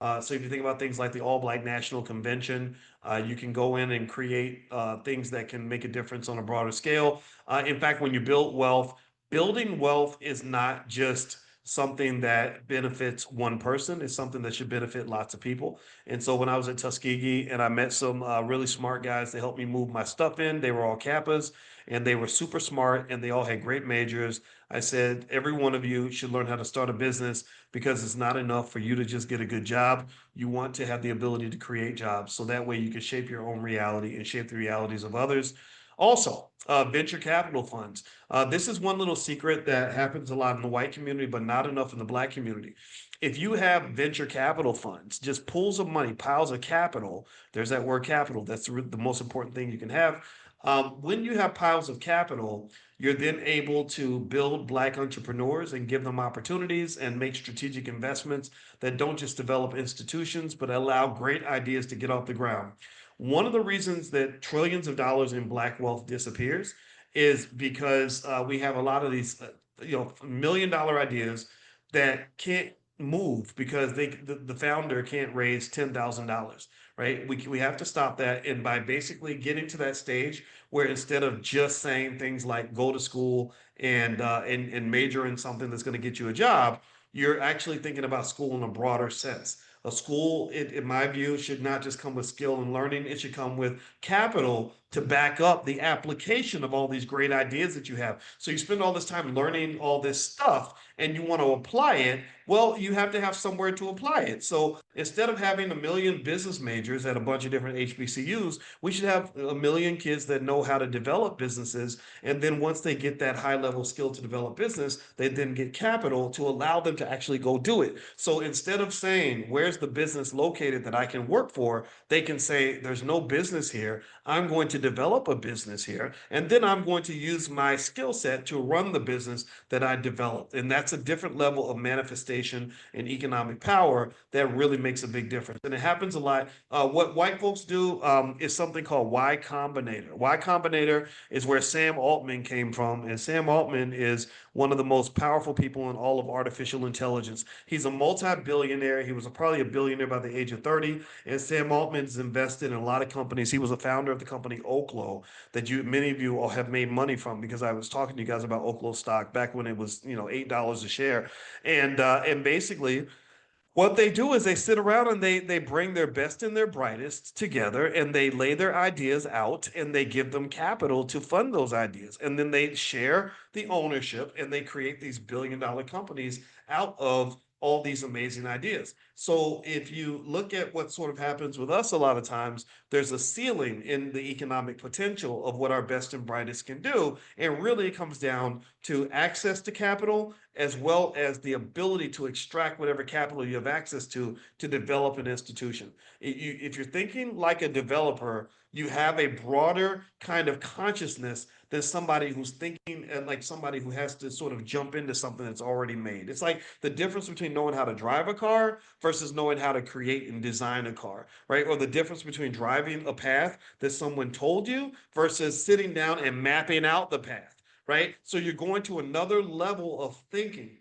So if you think about things like the All Black National Convention, you can go in and create things that can make a difference on a broader scale. In fact, when you build wealth, building wealth is not just something that benefits one person, it's something that should benefit lots of people. And so when I was at Tuskegee and I met some really smart guys to help me move my stuff in, they were all Kappas and they were super smart and they all had great majors. I said, every one of you should learn how to start a business because it's not enough for you to just get a good job. You want to have the ability to create jobs so that way you can shape your own reality and shape the realities of others. Also, venture capital funds. This is one little secret that happens a lot in the white community, but not enough in the black community. If you have venture capital funds, just pools of money, piles of capital, there's that word capital. That's the most important thing you can have. When you have piles of capital, you're then able to build black entrepreneurs and give them opportunities and make strategic investments that don't just develop institutions, but allow great ideas to get off the ground. One of the reasons that trillions of dollars in black wealth disappears is because we have a lot of these, $1 million ideas that can't move because the founder can't raise $10,000, right? We have to stop that, and by basically getting to that stage where instead of just saying things like go to school and major in something that's going to get you a job, you're actually thinking about school in a broader sense. A school, in my view, should not just come with skill and learning. It should come with capital to back up the application of all these great ideas that you have. So you spend all this time learning all this stuff and you want to apply it. Well, you have to have somewhere to apply it. So instead of having a million business majors at a bunch of different HBCUs, we should have a million kids that know how to develop businesses. And then once they get that high level skill to develop business, they then get capital to allow them to actually go do it. So instead of saying, where's the business located that I can work for? They can say, there's no business here. I'm going to develop a business here. And then I'm going to use my skill set to run the business that I developed. And that's a different level of manifestation and economic power that really makes a big difference. And it happens a lot. What white folks do is something called Y Combinator. Y Combinator is where Sam Altman came from. And Sam Altman is one of the most powerful people in all of artificial intelligence. He's a multi-billionaire. He was probably a billionaire by the age of 30. And Sam Altman's invested in a lot of companies. He was a founder of the company Oklo that many of you all have made money from because I was talking to you guys about Oklo stock back when it was $8 a share, and basically what they do is they sit around and they bring their best and their brightest together and they lay their ideas out and they give them capital to fund those ideas. And then they share the ownership and they create these billion-dollar companies out of all these amazing ideas. So if you look at what sort of happens with us a lot of times, there's a ceiling in the economic potential of what our best and brightest can do. And really it comes down to access to capital as well as the ability to extract whatever capital you have access to develop an institution. If you're thinking like a developer, you have a broader kind of consciousness than somebody who's thinking like somebody who has to sort of jump into something that's already made. It's like the difference between knowing how to drive a car versus knowing how to create and design a car, right? Or the difference between driving a path that someone told you versus sitting down and mapping out the path, right? So you're going to another level of thinking.